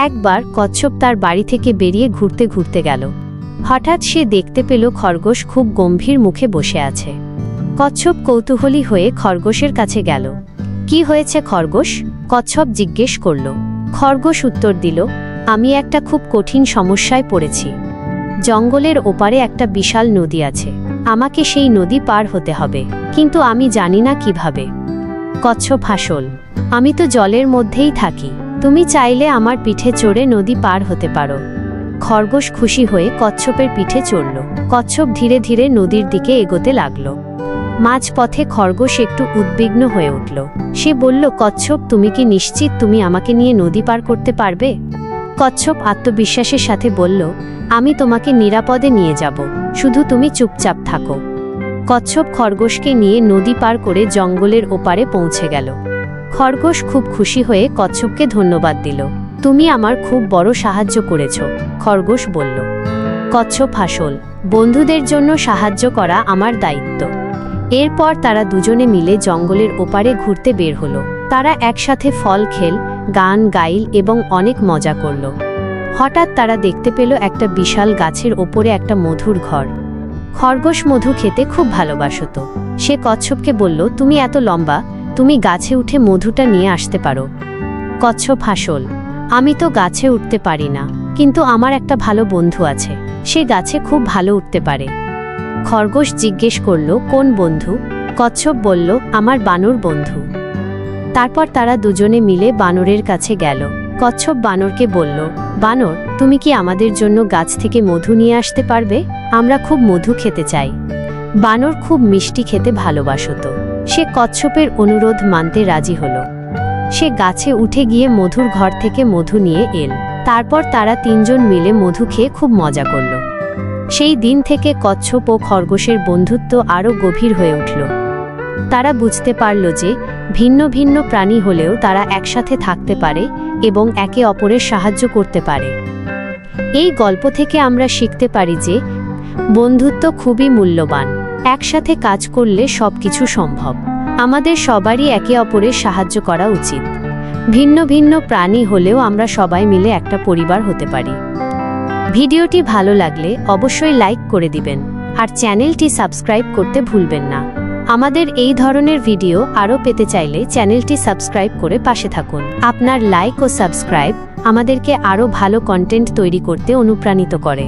একবার কচ্ছপ তার বাড়ি থেকে বেরিয়ে ঘুরতে ঘুরতে গেল। হঠাৎ সে দেখতে পেল খরগোশ খুব গম্ভীর মুখে বসে আছে। কচ্ছপ কৌতূহলী হয়ে খরগোশের কাছে গেল। কি হয়েছে খরগোশ? কচ্ছপ জিজ্ঞেস করল। খরগোশ উত্তর দিল, আমি একটা খুব কঠিন সমস্যায় পড়েছি। জঙ্গলের ওপারে একটা বিশাল নদী আছে, আমাকে সেই নদী পার হতে হবে, কিন্তু আমি জানি না কিভাবে। কচ্ছপ হাসল, আমি তো জলের মধ্যেই থাকি, তুমি চাইলে আমার পিঠে চড়ে নদী পার হতে পারো। খরগোশ খুশি হয়ে কচ্ছপের পিঠে চড়ল। কচ্ছপ ধীরে ধীরে নদীর দিকে এগোতে লাগল। মাঝপথে খরগোশ একটু উদ্বিগ্ন হয়ে উঠল। সে বলল, কচ্ছপ, তুমি কি নিশ্চিত তুমি আমাকে নিয়ে নদী পার করতে পারবে? কচ্ছপ আত্মবিশ্বাসের সাথে বলল, আমি তোমাকে নিরাপদে নিয়ে যাব, শুধু তুমি চুপচাপ থাকো। কচ্ছপ খরগোশকে নিয়ে নদী পার করে জঙ্গলের ওপারে পৌঁছে গেল। খরগোশ খুব খুশি হয়ে কচ্ছপকে ধন্যবাদ দিল। তুমি আমার খুব বড় সাহায্য করেছ, খরগোশ বলল। কচ্ছপ হাসল, বন্ধুদের জন্য সাহায্য করা আমার দায়িত্ব। এরপর তারা দুজনে মিলে জঙ্গলের ওপারে ঘুরতে বের হলো। তারা একসাথে ফল খেল, গান গাইল এবং অনেক মজা করল। হঠাৎ তারা দেখতে পেল একটা বিশাল গাছের ওপরে একটা মধুর ঘর। খরগোশ মধু খেতে খুব ভালোবাসত। সে কচ্ছপকে বলল, তুমি এত লম্বা, তুমি গাছে উঠে মধুটা নিয়ে আসতে পারো। কচ্ছপ হাসল, আমি তো গাছে উঠতে পারি না, কিন্তু আমার একটা ভালো বন্ধু আছে, সে গাছে খুব ভালো উঠতে পারে। খরগোশ জিজ্ঞেস করল, কোন বন্ধু? কচ্ছপ বলল, আমার বানর বন্ধু। তারপর তারা দুজনে মিলে বানরের কাছে গেল। কচ্ছপ বানরকে বলল, বানর, তুমি কি আমাদের জন্য গাছ থেকে মধু নিয়ে আসতে পারবে? আমরা খুব মধু খেতে চাই। বানর খুব মিষ্টি খেতে ভালোবাসত। সে কচ্ছপের অনুরোধ মানতে রাজি হল। সে গাছে উঠে গিয়ে মধুর ঘর থেকে মধু নিয়ে এল। তারপর তারা তিনজন মিলে মধু খেয়ে খুব মজা করল। সেই দিন থেকে কচ্ছপ ও খরগোশের বন্ধুত্ব আরও গভীর হয়ে উঠল। তারা বুঝতে পারল যে ভিন্ন ভিন্ন প্রাণী হলেও তারা একসাথে থাকতে পারে এবং একে অপরের সাহায্য করতে পারে। এই গল্প থেকে আমরা শিখতে পারি যে বন্ধুত্ব খুবই মূল্যবান। একসাথে কাজ করলে সবকিছু সম্ভব। আমাদের সবারই একে অপরের সাহায্য করা উচিত। ভিন্ন ভিন্ন প্রাণী হলেও আমরা সবাই মিলে একটা পরিবার হতে পারি। ভিডিওটি ভালো লাগলে অবশ্যই লাইক করে দিবেন আর চ্যানেলটি সাবস্ক্রাইব করতে ভুলবেন না। আমাদের এই ধরনের ভিডিও আরও পেতে চাইলে চ্যানেলটি সাবস্ক্রাইব করে পাশে থাকুন। আপনার লাইক ও সাবস্ক্রাইব আমাদেরকে আরও ভালো কন্টেন্ট তৈরি করতে অনুপ্রাণিত করে।